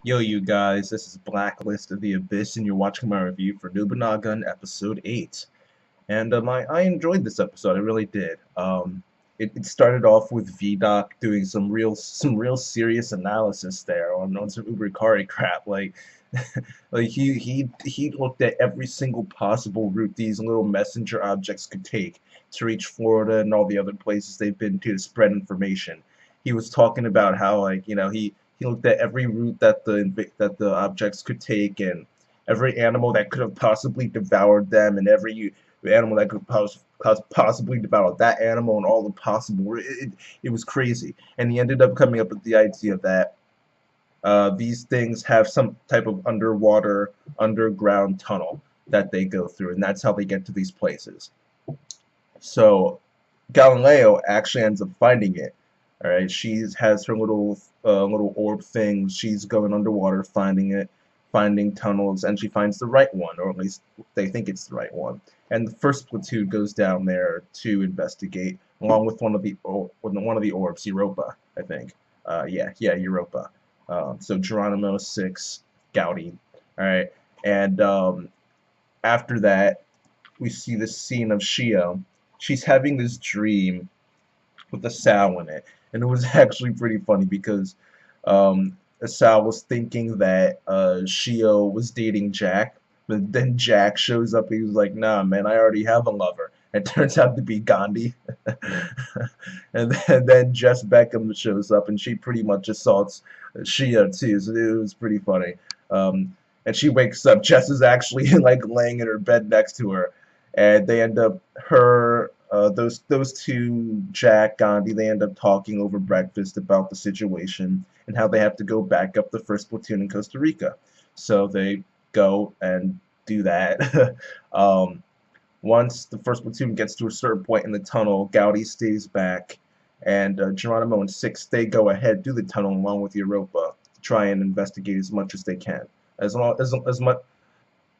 Yo, you guys, this is Blacklist of the Abyss, and you're watching my review for Nobunagun Episode 8. And I enjoyed this episode, I really did. It started off with VDoc doing some real serious analysis there on some Uberikari crap. Like he looked at every single possible route these little messenger objects could take to reach Florida and all the other places they've been to spread information. He was talking about how, he looked at every route that the objects could take, and every animal that could have possibly devoured them, and every animal that could possibly devour that animal, and all the possible. It was crazy, and he ended up coming up with the idea that these things have some type of underground tunnel that they go through, and that's how they get to these places. So Galileo actually ends up finding it. All right, she has her little orb thing. She's going underwater, finding it, finding tunnels, and she finds the right one, or at least they think it's the right one. And the first platoon goes down there to investigate, along with one of the orbs, Europa, I think. Yeah, Europa. So Geronimo, Six, Gaudy. All right, and after that, we see this scene of Shio. She's having this dream with Asao in it, and it was actually pretty funny because Asao was thinking that Shio was dating Jack, but then Jack shows up. He was like, "Nah, man, I already have a lover." It turns out to be Gandhi, and then Jess Beckham shows up, and she pretty much assaults Shio too. So it was pretty funny. And she wakes up. Jess is actually like laying in her bed next to her, and they end up those two, Jack, Gandhi, they end up talking over breakfast about the situation and how they have to go back up the first platoon in Costa Rica. So they go and do that. um, Once the first platoon gets to a certain point in the tunnel, Gaudy stays back, and Geronimo and Six, they go ahead, do the tunnel along with Europa to try and investigate as much as they can. As much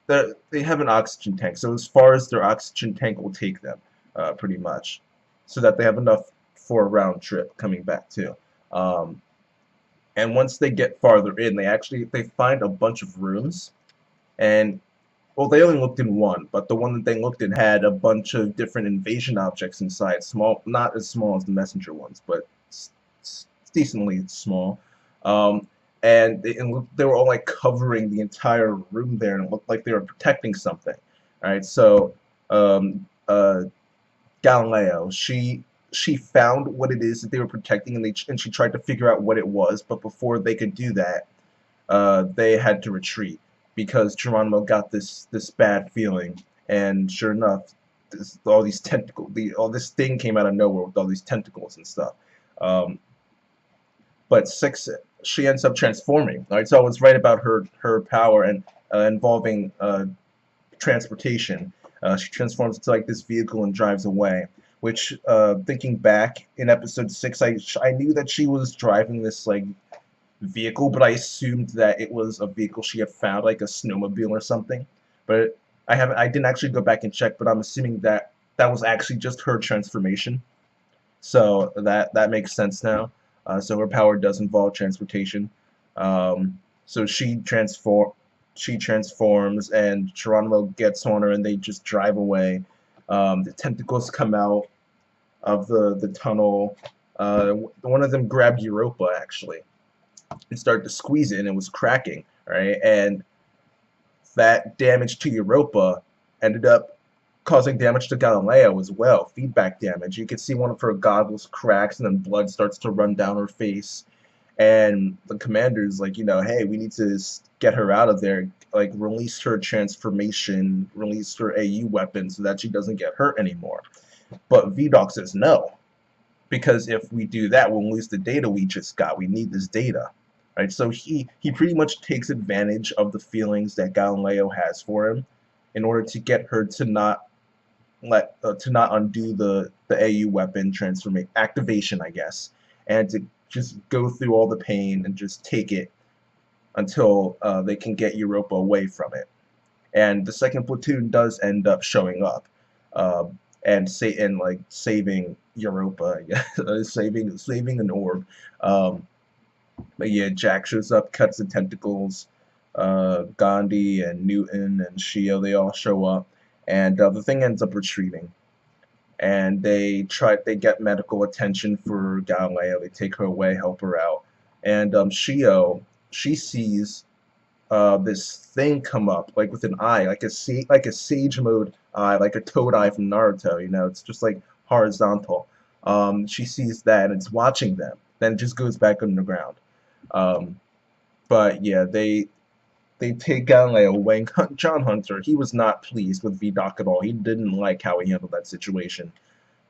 they have an oxygen tank, so as far as their oxygen tank will take them, pretty much, so that they have enough for a round trip coming back too. Um, and once they get farther in, they find a bunch of rooms, and well, they only looked in one, but the one that they looked in had a bunch of different invasion objects inside. Small, not as small as the messenger ones, but decently small. Um, and they were all like covering the entire room there, and it looked like they were protecting something. All right, so Galileo, she found what it is that they were protecting, and she tried to figure out what it was. But before they could do that, they had to retreat because Geronimo got this bad feeling, and sure enough, all these all this thing came out of nowhere with all these tentacles and stuff. Um, but Six, she ends up transforming. Right, so I was right about her power and involving transportation. She transforms into like this vehicle and drives away. Which, thinking back in episode 6, I knew that she was driving this like vehicle, but I assumed that it was a vehicle she had found, like a snowmobile or something. But I didn't actually go back and check, but I'm assuming that that was actually just her transformation. So that makes sense now. So her power does involve transportation. So she transforms, and Geronimo gets on her, and they just drive away. The tentacles come out of the tunnel. One of them grabbed Europa actually and started to squeeze it, and it was cracking. Right, and that damage to Europa ended up causing damage to Galileo as well, feedback damage. You can see one of her goggles cracks, and then blood starts to run down her face. And the commander's like, hey, we need to get her out of there, like release her transformation, release her AU weapon so that she doesn't get hurt anymore. But VDoc says no, because if we do that, we'll lose the data we just got. We need this data. Right? So he pretty much takes advantage of the feelings that Galileo has for him in order to get her to not undo the AU weapon transformation activation, I guess, and to just go through all the pain and just take it until they can get Europa away from it. And the second platoon does end up showing up, uh, and like saving Europa, saving an orb. Um, But yeah, Jack shows up, cuts the tentacles. Gandhi and Newton and Shio, they all show up, and the thing ends up retreating. And they get medical attention for Galileo. They take her away, help her out, and Shio, she sees this thing come up, like with an eye, like a sage mode eye, like a toad eye from Naruto. It's just like horizontal. She sees that and it's watching them. Then it just goes back underground. Um, but yeah, they take Galileo away. John Hunter, he was not pleased with VDoc at all. He didn't like how he handled that situation.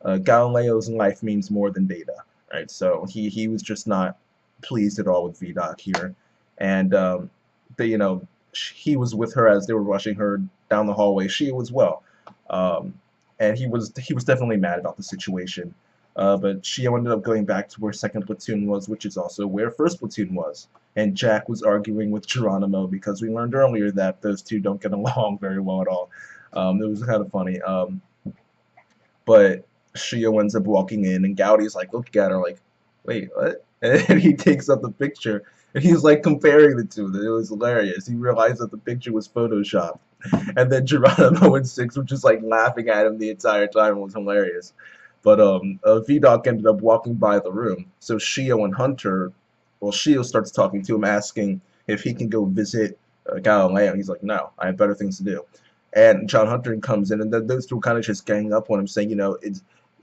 Galileo's life means more than Data, right? So he was just not pleased at all with VDoc here, and they, he was with her as they were rushing her down the hallway. She was well, um, and he was definitely mad about the situation. But she ended up going back to where second platoon was, which is also where first platoon was. And Jack was arguing with Geronimo because we learned earlier that those two don't get along very well at all. It was kind of funny. But Shio ends up walking in, and Gaudi's like looking at her like, wait, what? And he takes up the picture, and he's like comparing the two. It was hilarious. He realized that the picture was photoshopped. And then Geronimo and Six were just like laughing at him the entire time. It was hilarious. But VDoc ended up walking by the room. So Shio and Hunter, well, Shio starts talking to him, asking if he can go visit Galileo. He's like, no, I have better things to do. And John Hunter comes in, and then those two kind of just gang up on him, saying,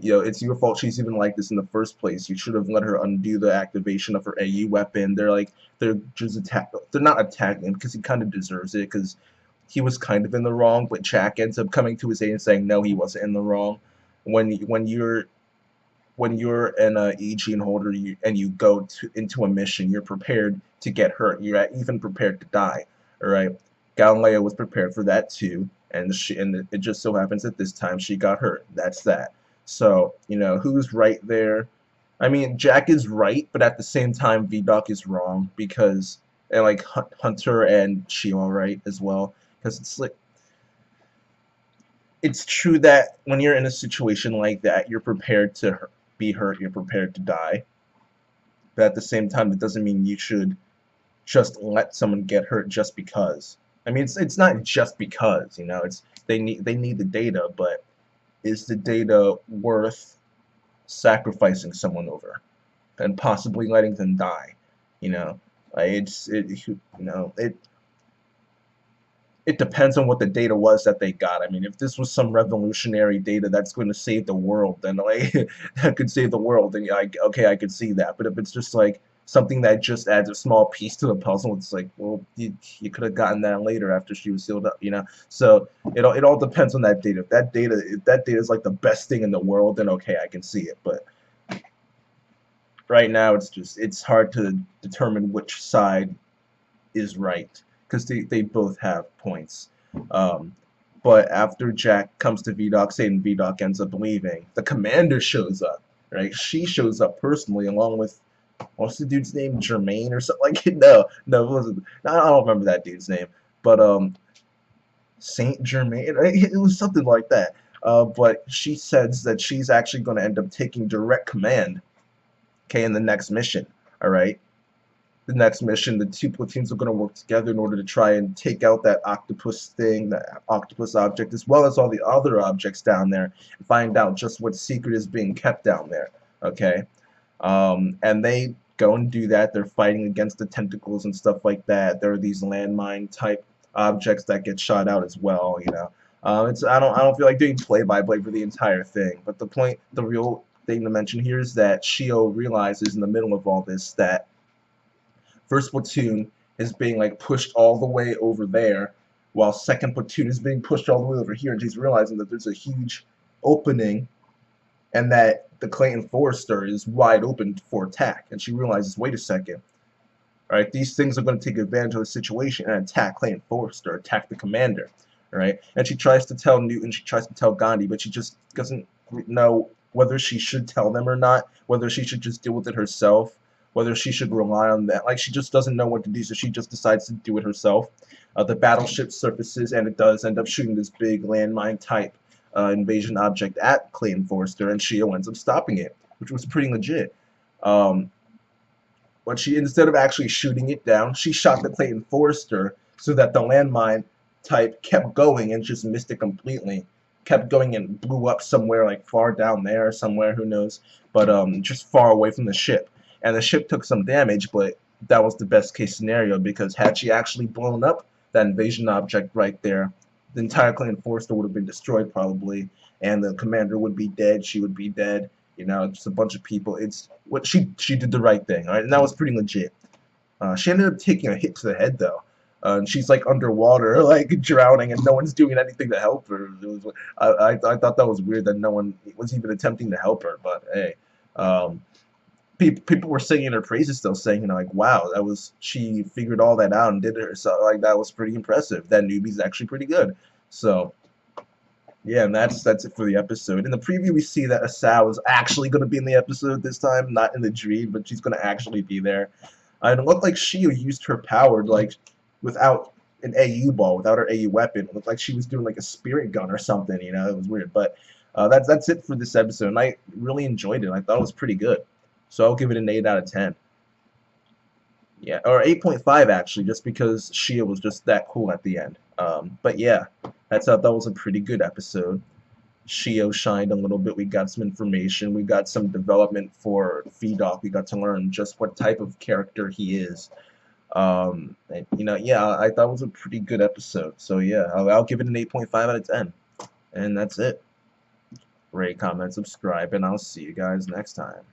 it's your fault she's even like this in the first place. You should have let her undo the activation of her AE weapon. They're just they're not attacking him because he kind of deserves it because he was kind of in the wrong. But Jack ends up coming to his aid and saying, no, he wasn't in the wrong. When you're an E gene holder, and you go into a mission, you're prepared to get hurt. You're even prepared to die. All right. Galileo was prepared for that too, and it just so happens that this time she got hurt. That's that. So who's right there? I mean, Jack is right, but at the same time, VDoc is wrong because, and like Hunter and Shio are right as well, because it's like, it's true that when you're in a situation like that, you're prepared to be hurt, you're prepared to die. But at the same time, it doesn't mean you should just let someone get hurt just because. I mean, it's not just because, it's they need the data, but is the data worth sacrificing someone over and possibly letting them die? Like it depends on what the data was that they got. I mean, if this was some revolutionary data that's going to save the world, then like that could save the world, then okay, I could see that. But if it's just like something that just adds a small piece to the puzzle, it's like, well, you could have gotten that later after she was sealed up. So it all depends on that data. If that data is like the best thing in the world, then okay, I can see it. But right now, it's hard to determine which side is right because they both have points. Um, but after Jack comes to VDoc, saying VDoc ends up leaving, the commander shows up, right? She shows up personally along with, what's the dude's name? Jermaine or something like it? No, it wasn't. I don't remember that dude's name. But Saint Germain, right? It was something like that. But she says that she's actually going to end up taking direct command, okay, in the next mission. All right. The next mission, the two platoons are going to work together in order to try and take out that octopus thing, that octopus object, as well as all the other objects down there, and find out just what secret is being kept down there. Okay, and they go and do that. They're fighting against the tentacles and stuff like that. There are these landmine type objects that get shot out as well. I don't feel like doing play-by-play for the entire thing, but the real thing to mention here is that Shio realizes in the middle of all this that first platoon is being like pushed all the way over there, while second platoon is being pushed all the way over here, and she's realizing that there's a huge opening, and that the Clayton Forrester is wide open for attack. And she realizes, wait a second, all right, these things are going to take advantage of the situation and attack Clayton Forrester, attack the commander, all right? And she tries to tell Newton, she tries to tell Gandhi, but she just doesn't know whether she should tell them or not, whether she should just deal with it herself, whether she should rely on that. Like, she just doesn't know what to do, so she just decides to do it herself. The battleship surfaces, and it does end up shooting this big landmine type invasion object at Clayton Forrester, and Shio ends up stopping it, which was pretty legit. but she, instead of actually shooting it down, she shot the Clayton Forrester so that the landmine type kept going and just missed it completely. Kept going and blew up somewhere like far down there or somewhere, who knows, but just far away from the ship. And the ship took some damage, but that was the best case scenario, because had she actually blown up that invasion object right there, the entire Clayton Forrester would have been destroyed probably, and the commander would be dead, she would be dead, you know, just a bunch of people. It's what she did the right thing, all right, and that was pretty legit. She ended up taking a hit to the head though. And she's like underwater, like drowning, and no one's doing anything to help her. It was, I thought that was weird that no one was even attempting to help her. But hey, people were singing her praises still, saying, you know, like, wow, that was, she figured all that out and did it herself. Like, that was pretty impressive. That newbie's actually pretty good. So yeah, and that's it for the episode. In the preview, we see that Asao is actually going to be in the episode this time, not in the dream, but she's going to actually be there. And it looked like Shio used her power, like, without an AU ball, without her AU weapon. It looked like she was doing like a spirit gun or something, you know, it was weird. But that's it for this episode, and I really enjoyed it. I thought it was pretty good. So I'll give it an 8 out of 10. Yeah, or 8.5 actually, just because Shio was just that cool at the end. But yeah, that was a pretty good episode. Shio shined a little bit. We got some information. We got some development for Vidocq. We got to learn just what type of character he is. And, you know, yeah, I thought it was a pretty good episode. So yeah, I'll give it an 8.5 out of 10. And that's it. Rate, comment, subscribe, and I'll see you guys next time.